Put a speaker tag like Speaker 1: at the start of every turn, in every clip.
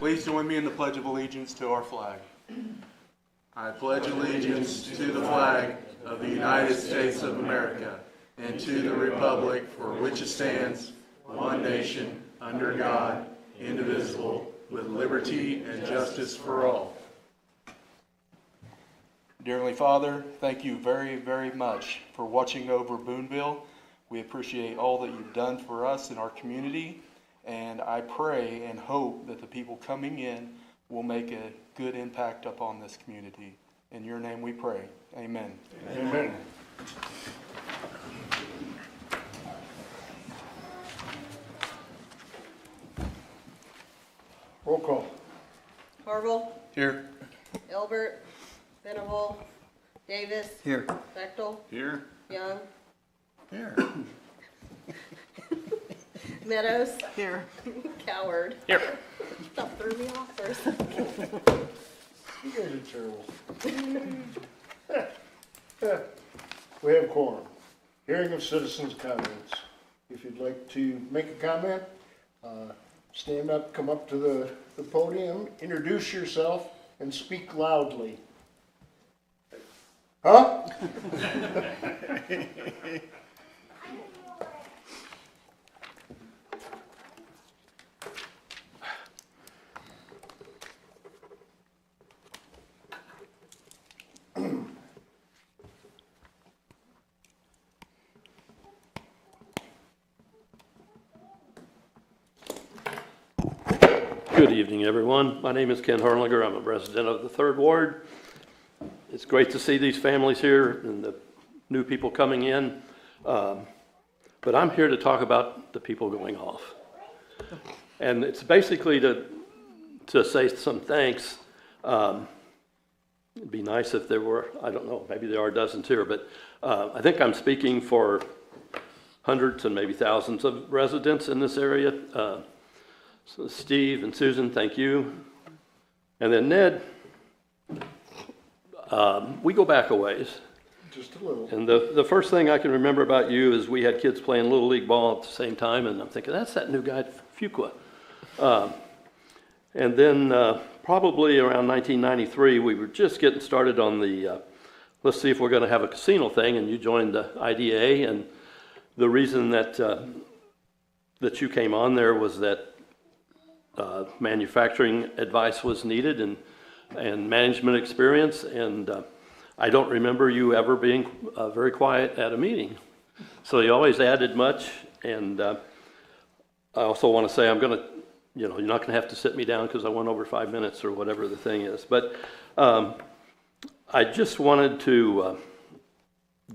Speaker 1: Please join me in the Pledge of Allegiance to our flag. I pledge allegiance to the flag of the United States of America and to the republic for which it stands, one nation, under God, indivisible, with liberty and justice for all. Dear Heavenly Father, thank you very, very much for watching over Boonville. We appreciate all that you've done for us in our community, and I pray and hope that the people coming in will make a good impact upon this community. In your name we pray. Amen.
Speaker 2: Amen. Roll call.
Speaker 3: Harville,
Speaker 1: Here.
Speaker 3: Elbert, Venable, Davis,
Speaker 1: Here.
Speaker 3: Bechtel,
Speaker 1: Here.
Speaker 3: Young,
Speaker 1: Here.
Speaker 3: Meadows. Here. Coward.
Speaker 1: Here.
Speaker 3: That threw me off for a second.
Speaker 2: You guys are terrible. We have quorum. Hearing of citizens' comments. If you'd like to make a comment, stand up, come up to the podium, introduce yourself, and speak loudly. Huh?
Speaker 4: Good evening, everyone. My name is Ken Harlinger. I'm a resident of the 3rd Ward. It's great to see these families here and the new people coming in. But I'm here to talk about the people going off. And it's basically to say some thanks. It'd be nice if there were, I don't know, maybe there are dozens here, but I think I'm speaking for hundreds and maybe thousands of residents in this area. So Steve and Susan, thank you. And then Ned, we go back a ways.
Speaker 2: Just a little.
Speaker 4: And the first thing I can remember about you is we had kids playing Little League ball at the same time, and I'm thinking, that's that new guy at Fuqua. And then probably around 1993, we were just getting started on the, let's see if we're going to have a casino thing, and you joined the IDA. And the reason that you came on there was that manufacturing advice was needed and management experience, and I don't remember you ever being very quiet at a meeting. So you always added much, and I also want to say I'm going to, you're not going to have to sit me down because I went over 5 minutes or whatever the thing is. But I just wanted to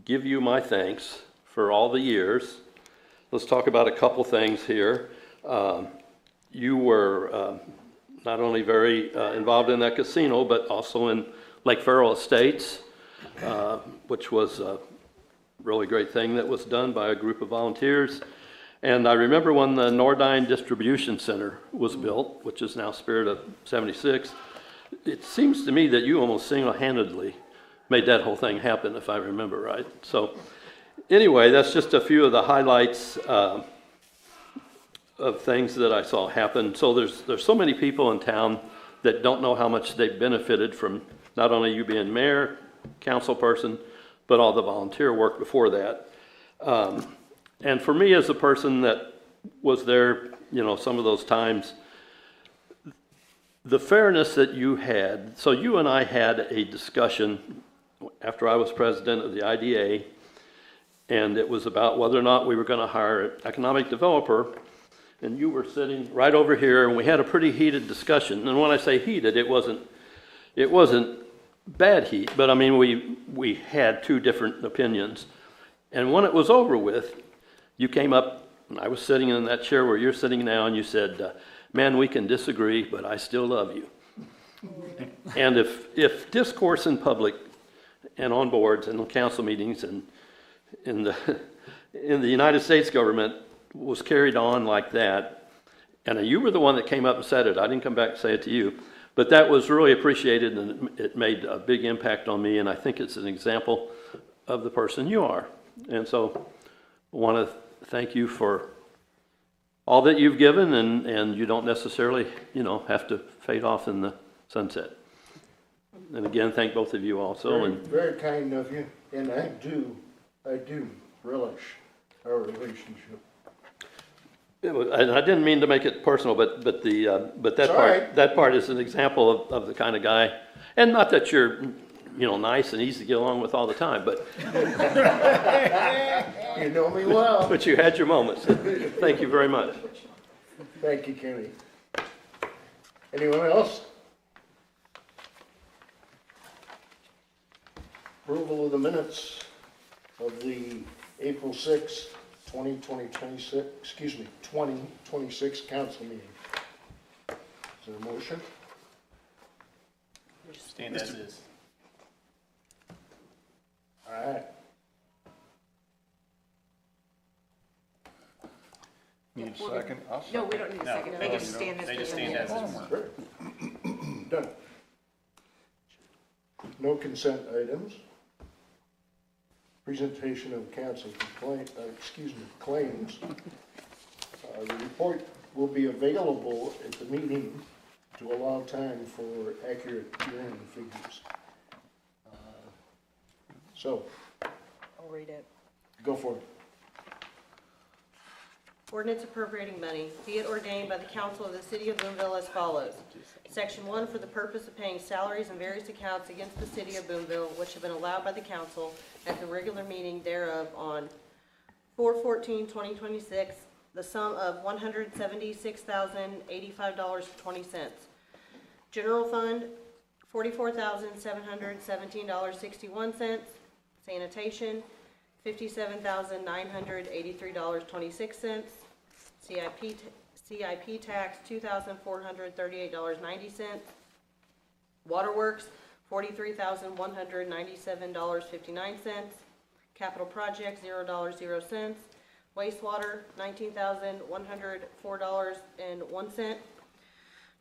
Speaker 4: give you my thanks for all the years. Let's talk about a couple things here. You were not only very involved in that casino, but also in Lake Farrell Estates, which was a really great thing that was done by a group of volunteers. And I remember when the Nordine Distribution Center was built, which is now Spirit of 76, it seems to me that you almost single-handedly made that whole thing happen, if I remember right. So anyway, that's just a few of the highlights of things that I saw happen. So there's so many people in town that don't know how much they've benefited from not only you being mayor, council person, but all the volunteer work before that. And for me as a person that was there, some of those times, the fairness that you had, so you and I had a discussion after I was president of the IDA, and it was about whether or not we were going to hire an economic developer. And you were sitting right over here, and we had a pretty heated discussion. And when I say heated, it wasn't bad heat, but I mean we had two different opinions. And when it was over with, you came up, and I was sitting in that chair where you're sitting now, and you said, "Man, we can disagree, but I still love you." And if discourse in public and on boards and on council meetings and in the United States government was carried on like that, and you were the one that came up and said it. I didn't come back and say it to you, but that was really appreciated, and it made a big impact on me, and I think it's an example of the person you are. And so I want to thank you for all that you've given, and you don't necessarily, have to fade off in the sunset. And again, thank both of you also.
Speaker 2: Very, very kind of you, and I do relish our relationship.
Speaker 4: And I didn't mean to make it personal, but that
Speaker 2: It's all
Speaker 4: part,
Speaker 2: right.
Speaker 4: that part is an example of the kind of guy, and not that you're, nice and easy to get along with all the time, but
Speaker 2: You know me well.
Speaker 4: but you had your moments. Thank you very much.
Speaker 2: Thank you, Kenny. Anyone else? Approval of the minutes of the April 6, 2026 council meeting. Is there a motion?
Speaker 5: Stand as is.
Speaker 2: All right.
Speaker 5: Need a second?
Speaker 6: No, we don't need a
Speaker 5: No,
Speaker 6: second, they just stand as.
Speaker 5: They just stand as is.
Speaker 2: Great. Done. No consent items. Presentation of council claims. The report will be available at the meeting to allow time for accurate year-end figures. So,
Speaker 3: I'll read it.
Speaker 2: go for it.
Speaker 3: Ordinance appropriating money. Be it ordained by the council of the city of Boonville as follows. Section 1, for the purpose of paying salaries and various accounts against the city of Boonville, which have been allowed by the council at the regular meeting thereof on 4/14/2026, the sum of $176,085.20. General fund, $44,717.61. Sanitation, $57,983.26. CIP tax, $2,438.90. Waterworks, $43,197.59. Capital projects, $0.00. Wastewater, $19,104.01.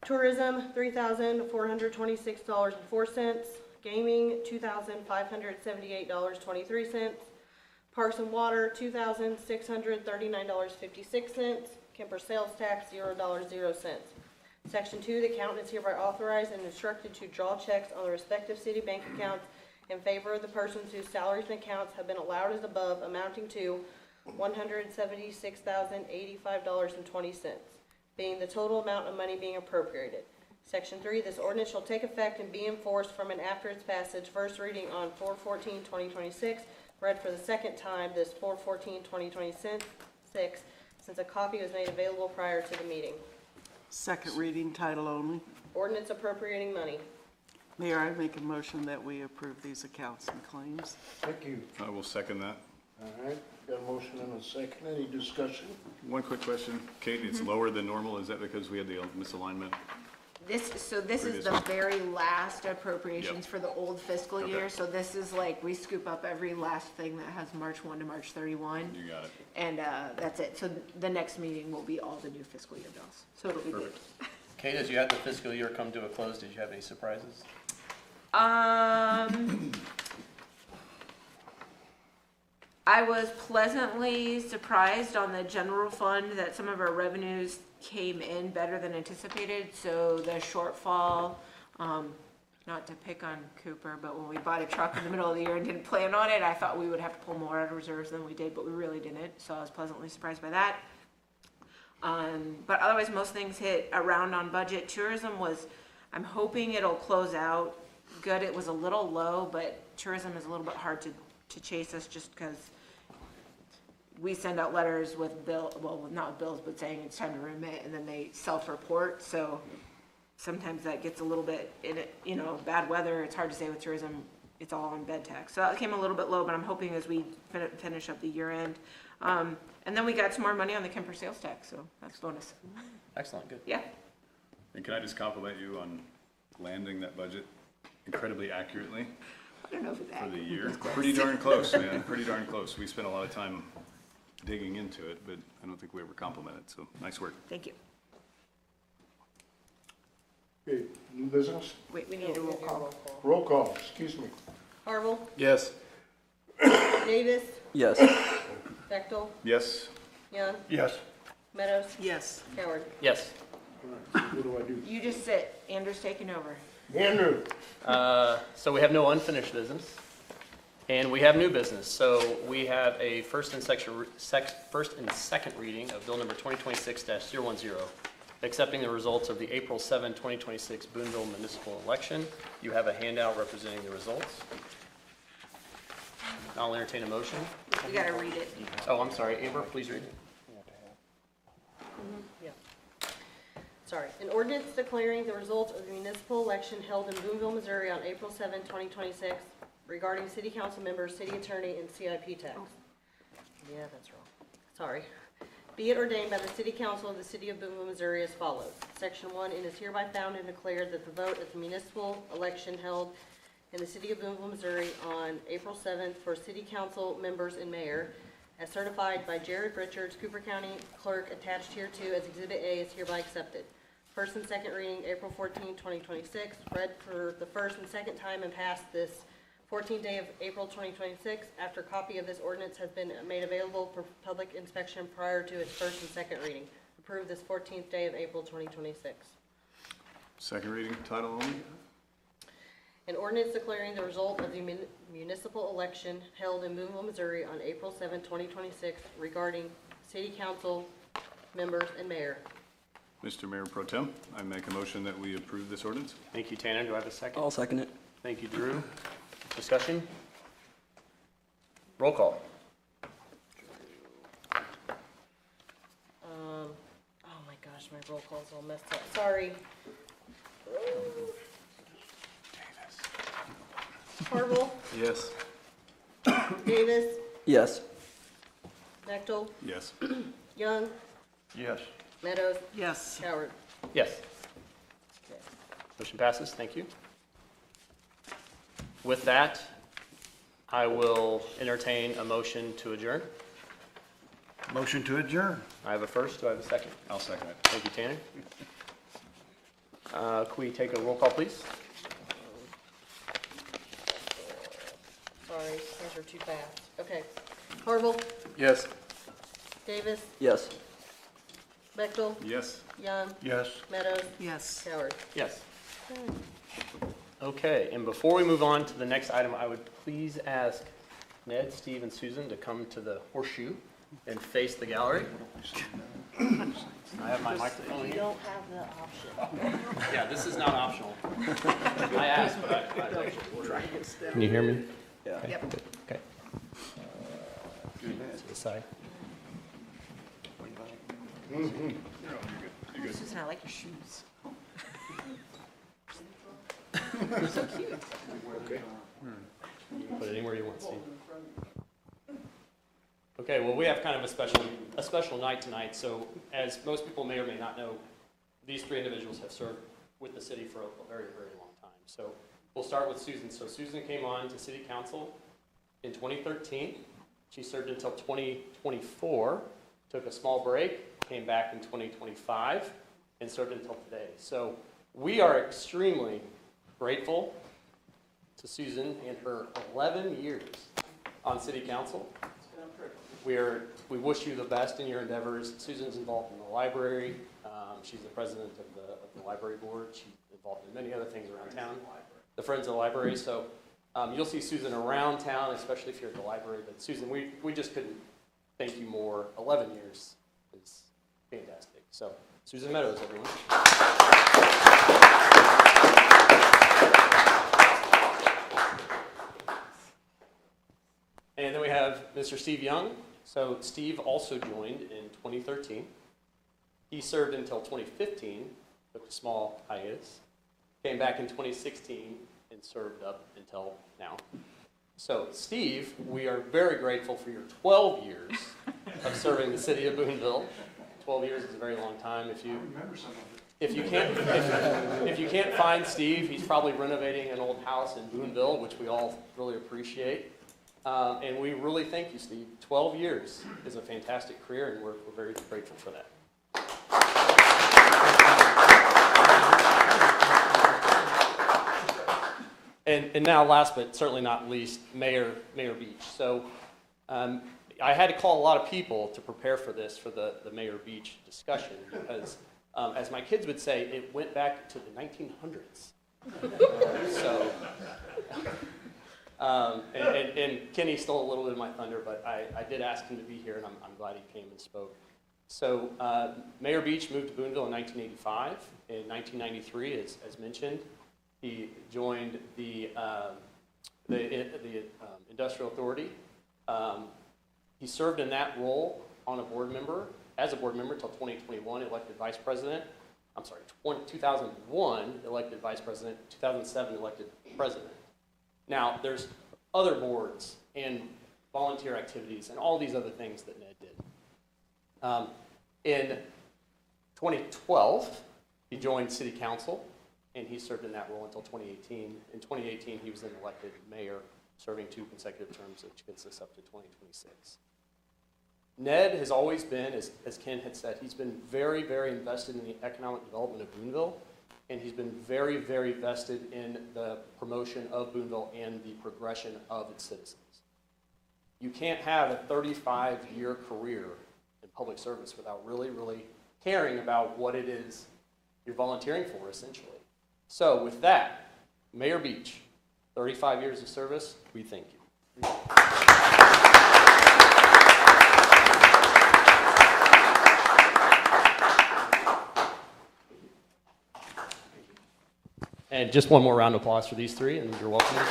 Speaker 3: Tourism, $3,426.04. Gaming, $2,578.23. Parks and Water, $2,639.56. Kemper sales tax, $0.00. Section 2, the accountant is hereby authorized and instructed to draw checks on the respective city bank accounts in favor of the persons whose salaries and accounts have been allowed as above, amounting to $176,085.20, being the total amount of money being appropriated. Section 3, this ordinance shall take effect and be enforced from and after its passage, first reading on 4/14/2026, read for the second time this 4/14/2026, since a copy was made available prior to the meeting.
Speaker 7: Second reading, title only.
Speaker 3: Ordinance appropriating money.
Speaker 7: Mayor, I make a motion that we approve these accounts and claims.
Speaker 2: Thank you.
Speaker 8: I will second that.
Speaker 2: All right, got a motion and a second. Any discussion?
Speaker 8: One quick question. Kate, it's lower than normal. Is that because we had the misalignment?
Speaker 6: This is the very last appropriations for the old fiscal
Speaker 8: Okay.
Speaker 6: year, so this is like, we scoop up every last thing that has March 1 to March 31.
Speaker 8: You got it.
Speaker 6: And, that's it, so the next meeting will be all the new fiscal year bills, so it'll be good.
Speaker 8: Perfect.
Speaker 5: Kate, as you had the fiscal year come to a close, did you have any surprises?
Speaker 6: I was pleasantly surprised on the general fund that some of our revenues came in better than anticipated, so the shortfall, not to pick on Cooper, but when we bought a truck in the middle of the year and didn't plan on it, I thought we would have to pull more out of reserves than we did, but we really didn't, so I was pleasantly surprised by that. But otherwise, most things hit around on budget. Tourism was, I'm hoping it'll close out good. It was a little low, but tourism is a little bit hard to chase us just because we send out letters with not bills, but saying it's time to remit, and then they self-report, so sometimes that gets a little bit, bad weather, it's hard to say with tourism, it's all on bed tax. So that came a little bit low, but I'm hoping as we finish up the year end. And then we got some more money on the Kemper sales tax, so that's bonus.
Speaker 5: Excellent, good.
Speaker 6: Yeah.
Speaker 8: And can I just compliment you on landing that budget incredibly accurately
Speaker 6: I don't know if
Speaker 8: for the
Speaker 6: that.
Speaker 8: year? Pretty darn close, man. Pretty darn close. We spent a lot of time digging into it, but I don't think we ever complimented, so nice work.
Speaker 6: Thank you.
Speaker 2: Okay, new business?
Speaker 6: Wait, we need a roll call.
Speaker 2: Roll call, excuse me.
Speaker 3: Harville,
Speaker 1: Yes.
Speaker 3: Davis,
Speaker 4: Yes.
Speaker 3: Bechtel,
Speaker 8: Yes?
Speaker 3: Young,
Speaker 1: Yes.
Speaker 3: Meadows?
Speaker 7: Yes.
Speaker 3: Coward?
Speaker 5: Yes.
Speaker 2: What do I do?
Speaker 6: You just sit. Andrew's taking over.
Speaker 2: Andrew?
Speaker 5: So we have no unfinished business, and we have new business. So we have a first and second reading of bill number 2026-010, accepting the results of the April 7, 2026 Boonville municipal election. You have a handout representing the results. I'll entertain a motion.
Speaker 6: We gotta read it.
Speaker 5: Oh, I'm sorry, Amber, please read.
Speaker 3: Yeah. Sorry. An ordinance declaring the results of the municipal election held in Boonville, Missouri on April 7, 2026 regarding city council members, city attorney, and CIP tax. Yeah, that's wrong. Sorry. Be it ordained by the City Council of the City of Boonville, Missouri as follows. Section 1, it is hereby found and declared that the vote at the municipal election held in the City of Boonville, Missouri on April 7th for City Council members and mayor, as certified by Jared Richards, Cooper County Clerk, attached hereto as Exhibit A, is hereby accepted. First and second reading, April 14, 2026, read for the first and second time and passed this 14th day of April 2026, after a copy of this ordinance has been made available for public inspection prior to its first and second reading. Approved this 14th day of April 2026.
Speaker 8: Second reading, title only?
Speaker 3: An ordinance declaring the result of the municipal election held in Boonville, Missouri on April 7, 2026 regarding city council members and mayor.
Speaker 8: Mr. Mayor Pro Tem, I make a motion that we approve this ordinance.
Speaker 5: Thank you, Tanner. Do I have a second?
Speaker 9: I'll second it.
Speaker 5: Thank you, Drew. Discussion? Roll call.
Speaker 3: Oh my gosh, my roll call's all messed up. Sorry. Harville,
Speaker 8: Yes.
Speaker 3: Davis,
Speaker 9: Yes.
Speaker 3: Bechtel,
Speaker 8: Yes.
Speaker 3: Young,
Speaker 1: Yes.
Speaker 3: Meadows,
Speaker 7: Yes.
Speaker 3: Coward.
Speaker 5: Yes. Motion passes. Thank you. With that, I will entertain a motion to adjourn.
Speaker 1: Motion to adjourn.
Speaker 5: I have a first. Do I have a second?
Speaker 8: I'll second it.
Speaker 5: Thank you, Tanner. Can we take a roll call, please?
Speaker 3: Sorry, those are too fast. Okay. Harville,
Speaker 1: Yes.
Speaker 3: Davis,
Speaker 9: Yes.
Speaker 3: Bechtel,
Speaker 8: Yes.
Speaker 3: Young,
Speaker 1: Yes.
Speaker 3: Meadows,
Speaker 7: Yes.
Speaker 3: Coward.
Speaker 5: Yes. Okay, and before we move on to the next item, I would please ask Ned, Steve, and Susan to come to the horseshoe and face the gallery. I have my microphone
Speaker 3: You
Speaker 5: here.
Speaker 3: don't have the option.
Speaker 5: Yeah, this is not optional. I asked, but I. Can you hear me?
Speaker 9: Yeah.
Speaker 7: Yep.
Speaker 5: Okay. To the side.
Speaker 6: Susan, I like your shoes.
Speaker 5: Put it anywhere you want, Steve. Okay, well, we have kind of a special night tonight. So as most people may or may not know, these three individuals have served with the city for a very, very long time. So we'll start with Susan. So Susan came on to city council in 2013. She served until 2024, took a small break, came back in 2025, and served until today. So we are extremely grateful to Susan and her 11 years on city council. We wish you the best in your endeavors. Susan's involved in the library. She's the president of the library board. She's involved in many other things around town, the Friends of the Library. So you'll see Susan around town, especially if you're at the library. But Susan, we just couldn't thank you more. 11 years is fantastic. So Susan Meadows, everyone. And then we have Mr. Steve Young. So Steve also joined in 2013. He served until 2015, took a small hiatus, came back in 2016, and served up until now. So Steve, we are very grateful for your 12 years of serving the city of Boonville. 12 years is a very long time. If you can't find Steve, he's probably renovating an old house in Boonville, which we all really appreciate. And we really thank you, Steve. 12 years is a fantastic career, and we're very grateful for that. And now, last but certainly not least, Mayor Beach. So I had to call a lot of people to prepare for this, for the Mayor Beach discussion, because as my kids would say, it went back to the 1900s. So, and Kenny stole a little bit of my thunder, but I did ask him to be here, and I'm glad he came and spoke. So Mayor Beach moved to Boonville in 1985. In 1993, as mentioned, he joined the Industrial Authority. He served in that role as a board member until 2021, elected vice president. 2001, elected vice president. 2007, elected president. Now, there's other boards and volunteer activities and all these other things that Ned did. In 2012, he joined City Council, and he served in that role until 2018. In 2018, he was then elected mayor, serving 2 consecutive terms, which gets us up to 2026. Ned has always been, as Ken had said, he's been very, very invested in the economic development of Boonville, and he's been very, very vested in the promotion of Boonville and the progression of its citizens. You can't have a 35-year career in public service without really, really caring about what it is you're volunteering for, essentially. So with that, Mayor Beach, 35 years of service, we thank you. And just one more round of applause for these three, and you're welcome.
Speaker 9: And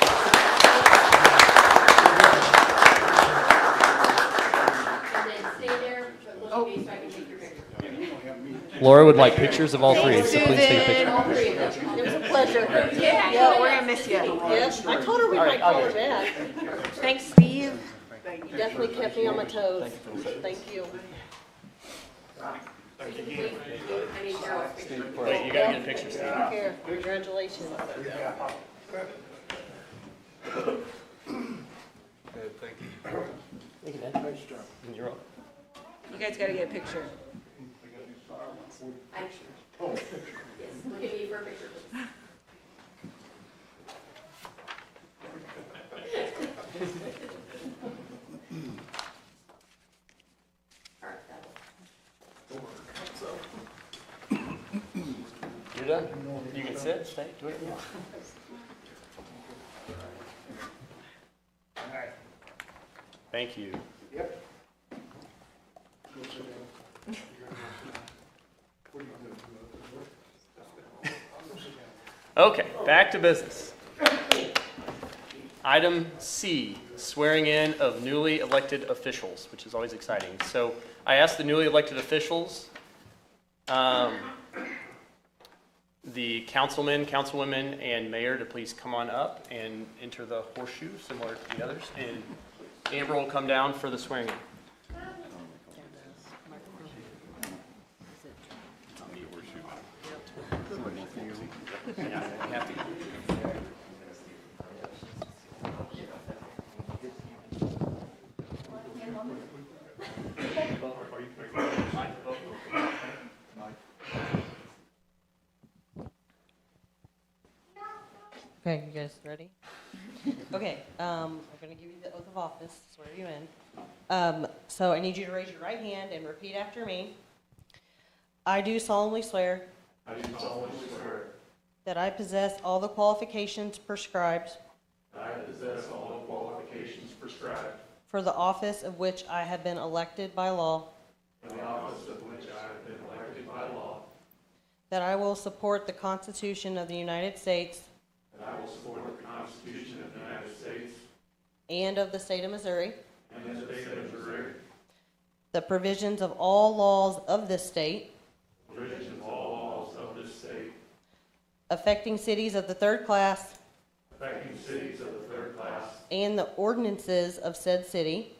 Speaker 9: then stay there, but look at me so I can take your picture.
Speaker 5: Laura would like pictures of all three, so please take a picture.
Speaker 9: All three of them.
Speaker 3: It was a pleasure.
Speaker 6: Yeah, we're gonna miss you.
Speaker 3: Yes, I told her we might call her back.
Speaker 6: Thanks, Steve.
Speaker 3: You definitely kept me on my toes. Thank you.
Speaker 9: I need Daryl's picture.
Speaker 5: Wait, you gotta get a picture, Steve.
Speaker 3: Here, congratulations.
Speaker 5: Thank you, Ned. And you're up.
Speaker 6: You guys gotta get a picture.
Speaker 9: Yes, look at me for a picture, please. All right, that one.
Speaker 5: You're done. You can sit, stay, do whatever you want. Thank you.
Speaker 2: Yep.
Speaker 5: Okay, back to business. Item C, swearing in of newly elected officials, which is always exciting. So I asked the newly elected officials, the councilmen, councilwomen, and mayor to please come on up and enter the horseshoe similar to the others. And Amber will come down for the swearing in. Yeah, you have to.
Speaker 3: Okay, you guys ready? Okay, I'm gonna give you the oath of office, swear you in. So I need you to raise your right hand and repeat after me. I do solemnly swear that I possess all the qualifications prescribed for the office of which I have been elected by law. That I will support the Constitution of the United States. And of the state of Missouri. The provisions of all laws of this state. Affecting cities of the third class. And the ordinances of said city.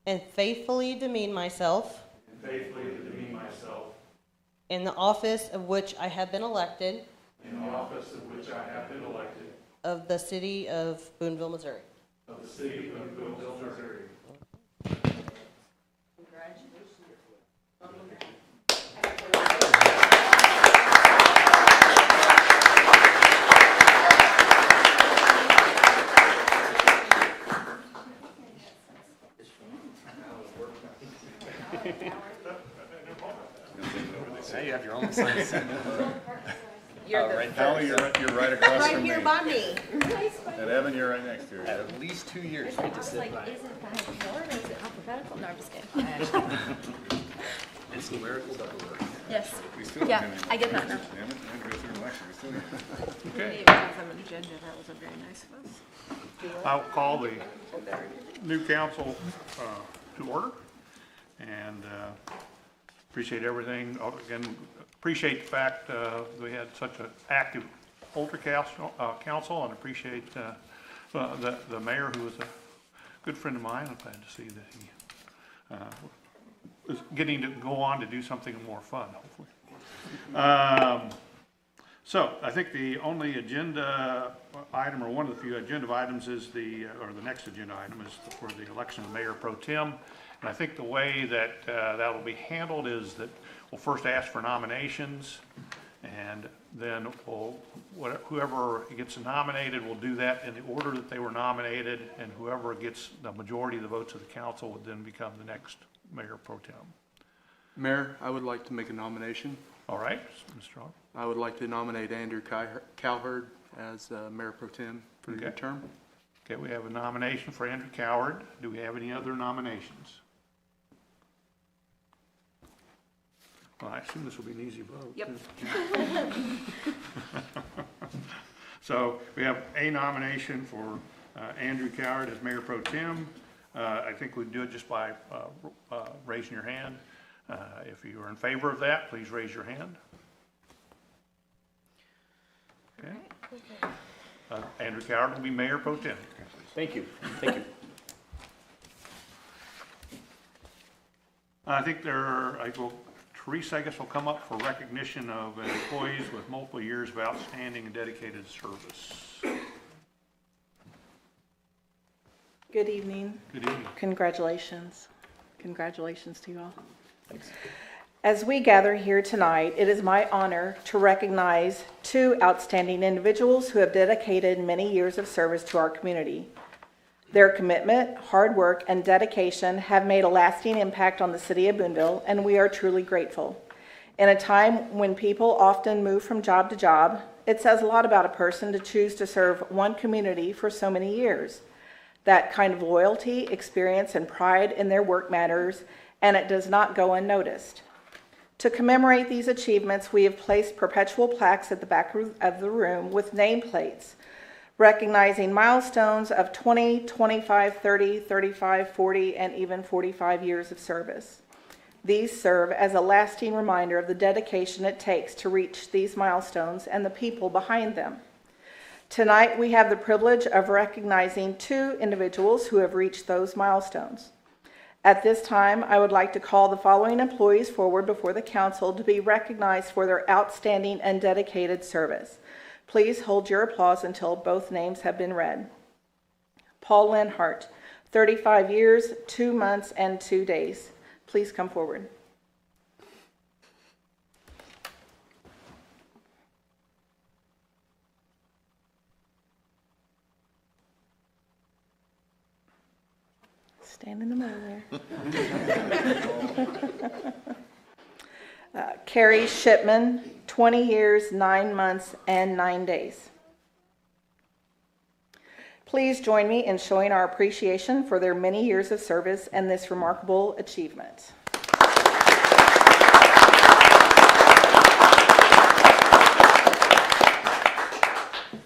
Speaker 3: And faithfully demean myself. In the office of which I have been elected. Of the city of Boonville, Missouri. You're the
Speaker 5: right
Speaker 8: Hallie, you're right across
Speaker 3: right
Speaker 8: from me.
Speaker 3: here by me.
Speaker 8: And Evan, you're right next to her.
Speaker 5: At least 2 years.
Speaker 9: I was like, is it by floor or is it alphabetical? No, I'm just kidding.
Speaker 5: It's numerical double work.
Speaker 9: Yes.
Speaker 8: We still
Speaker 9: Yeah,
Speaker 8: have
Speaker 9: I get that now.
Speaker 8: Damn it, I had to go through an election. We still need-
Speaker 6: We didn't even give them an agenda, that was a very nice of us.
Speaker 10: I'll call the new council to order, and appreciate everything. Again, appreciate the fact we had such an active older council, and appreciate the mayor, who was a good friend of mine. I'm glad to see that he is getting to go on to do something more fun, hopefully. So I think the only agenda item, or one of the few agenda items, is the next agenda item is for the election of Mayor Pro Tem. And I think the way that that will be handled is that we'll first ask for nominations, and then whoever gets nominated will do that in the order that they were nominated, and whoever gets the majority of the votes of the council would then become the next Mayor Pro Tem.
Speaker 1: Mayor, I would like to make a nomination.
Speaker 10: All right, Mr. Hall.
Speaker 1: I would like to nominate Andrew Cowherd as Mayor Pro Tem for the
Speaker 10: Okay.
Speaker 1: term.
Speaker 10: Okay, we have a nomination for Andrew Coward. Do we have any other nominations? Well, I assume this will be an easy vote.
Speaker 6: Yep.
Speaker 10: So we have a nomination for Andrew Coward as Mayor Pro Tem. I think we'd do it just by raising your hand. If you are in favor of that, please raise your hand. Okay. Andrew Coward will be Mayor Pro Tem.
Speaker 5: Thank you. Thank you.
Speaker 10: I think Teresa, I guess, will come up for recognition of employees with multiple years of outstanding and dedicated service.
Speaker 11: Good evening.
Speaker 10: Good evening.
Speaker 11: Congratulations. Congratulations to you all. As we gather here tonight, it is my honor to recognize two outstanding individuals who have dedicated many years of service to our community. Their commitment, hard work, and dedication have made a lasting impact on the city of Boonville, and we are truly grateful. In a time when people often move from job to job, it says a lot about a person to choose to serve one community for so many years. That kind of loyalty, experience, and pride in their work matters, and it does not go unnoticed. To commemorate these achievements, we have placed perpetual plaques at the back of the room with nameplates, recognizing milestones of 20, 25, 30, 35, 40, and even 45 years of service. These serve as a lasting reminder of the dedication it takes to reach these milestones and the people behind them. Tonight, we have the privilege of recognizing two individuals who have reached those milestones. At this time, I would like to call the following employees forward before the council to be recognized for their outstanding and dedicated service. Please hold your applause until both names have been read. Paul Lenhart, 35 years, 2 months, and 2 days. Please come forward. Stand in the middle there. Carrie Shipman, 20 years, 9 months, and 9 days. Please join me in showing our appreciation for their many years of service and this remarkable achievement.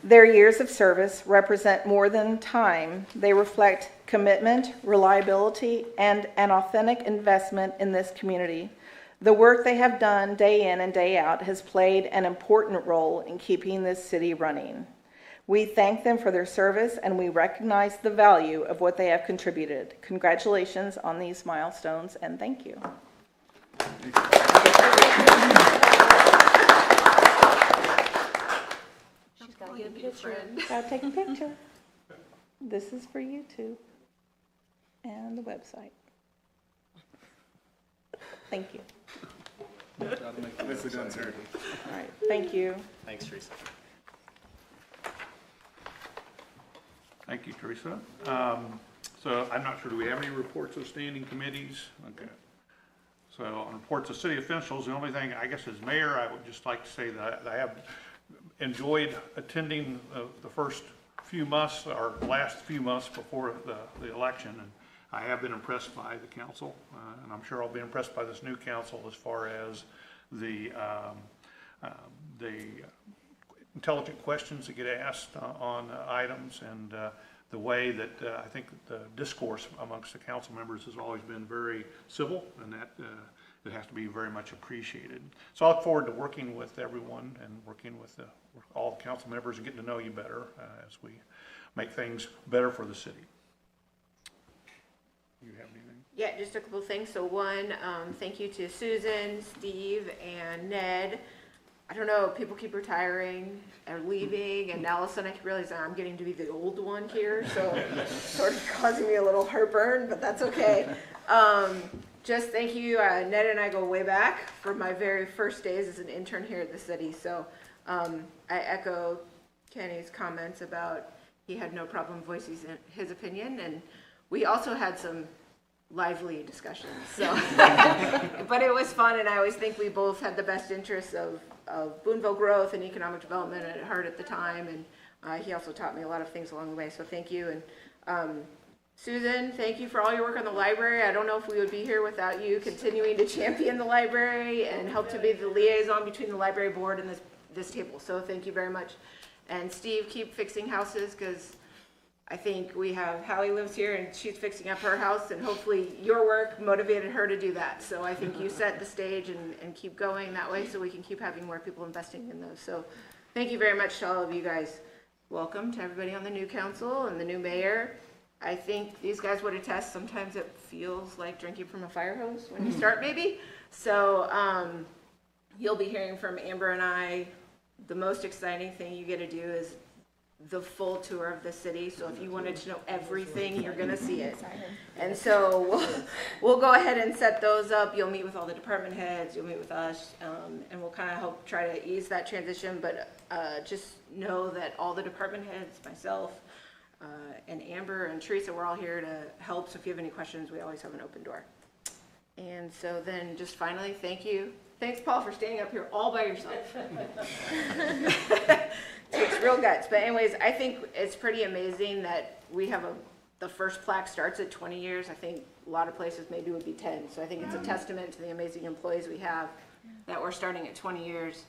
Speaker 11: Their years of service represent more than time. They reflect commitment, reliability, and an authentic investment in this community. The work they have done day in and day out has played an important role in keeping this city running. We thank them for their service, and we recognize the value of what they have contributed. Congratulations on these milestones, and thank you.
Speaker 3: She's got to get a picture.
Speaker 11: Gotta take a picture. This is for YouTube and the website. Thank you.
Speaker 8: Nicely done, sir.
Speaker 11: All right, thank you.
Speaker 5: Thanks, Teresa.
Speaker 10: Thank you, Teresa. So I'm not sure, do we have any reports of standing committees? Okay. So on reports of city officials, the only thing, I guess, as mayor, I would just like to say that I have enjoyed attending the first few months, or last few months before the election, and I have been impressed by the council, and I'm sure I'll be impressed by this new council as far as the intelligent questions that get asked on items, and the way that I think the discourse amongst the council members has always been very civil, and that it has to be very much appreciated. So I look forward to working with everyone and working with all the council members and getting to know you better as we make things better for the city. You have anything?
Speaker 6: Yeah, just a couple of things. So one, thank you to Susan, Steve, and Ned. I don't know, people keep retiring and leaving, and now all of a sudden I realize I'm getting to be the old one here, so it's sort of causing me a little heartburn, but that's okay. Just thank you. Ned and I go way back from my very first days as an intern here at the city, so I echo Kenny's comments about he had no problem voicing his opinion, and we also had some lively discussions, so but it was fun, and I always think we both had the best interests of Boonville growth and economic development at heart at the time, and he also taught me a lot of things along the way, so thank you. And Susan, thank you for all your work on the library. I don't know if we would be here without you continuing to champion the library and help to be the liaison between the library board and this table, so thank you very much. And Steve, keep fixing houses, because I think we have, Hallie lives here and she's fixing up her house, and hopefully your work motivated her to do that. So I think you set the stage and keep going that way so we can keep having more people investing in those. So thank you very much to all of you guys. Welcome to everybody on the new council and the new mayor. I think these guys would attest, sometimes it feels like drinking from a fire hose when you start maybe. So you'll be hearing from Amber and I. The most exciting thing you get to do is the full tour of the city, so if you wanted to know everything, you're gonna see it. And so we'll go ahead and set those up. You'll meet with all the department heads, you'll meet with us, and we'll kind of help try to ease that transition, but just know that all the department heads, myself, and Amber and Teresa, we're all here to help, so if you have any questions, we always have an open door. And so then just finally, thank you. Thanks, Paul, for standing up here all by yourself. Takes real guts. But anyways, I think it's pretty amazing that we have the first plaque starts at 20 years. I think a lot of places maybe would be 10. So I think it's a testament to the amazing employees we have that we're starting at 20 years.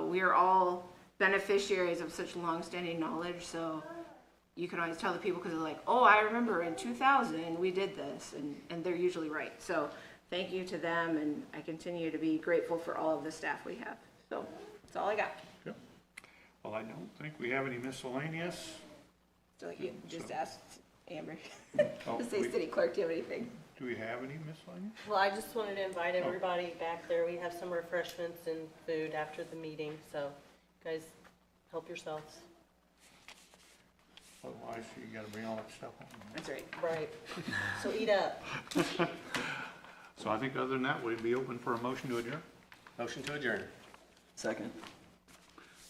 Speaker 6: We are all beneficiaries of such long-standing knowledge. So you can always tell the people, because they're like, oh, I remember in 2000 we did this, and they're usually right. So thank you to them, and I continue to be grateful for all of the staff we have. So that's all I got.
Speaker 10: Yep. Well, I don't think we have any miscellaneous.
Speaker 6: So you just asked Amber
Speaker 10: Oh,
Speaker 6: to say city clerk, do you have anything?
Speaker 10: Do we have any miscellaneous?
Speaker 3: Well, I just wanted to invite everybody back there. We have some refreshments and food after the meeting, so guys, help yourselves.
Speaker 10: Otherwise, you gotta bring all that stuff on.
Speaker 6: That's right.
Speaker 3: Right. So eat up.
Speaker 10: So I think other than that, we'd be open for a motion to adjourn.
Speaker 5: Motion to adjourn.
Speaker 9: Second.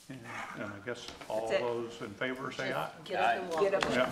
Speaker 10: And I guess all
Speaker 6: That's it.
Speaker 10: those in favor say aye.
Speaker 3: Get up and walk.
Speaker 6: Get up.
Speaker 10: Yeah.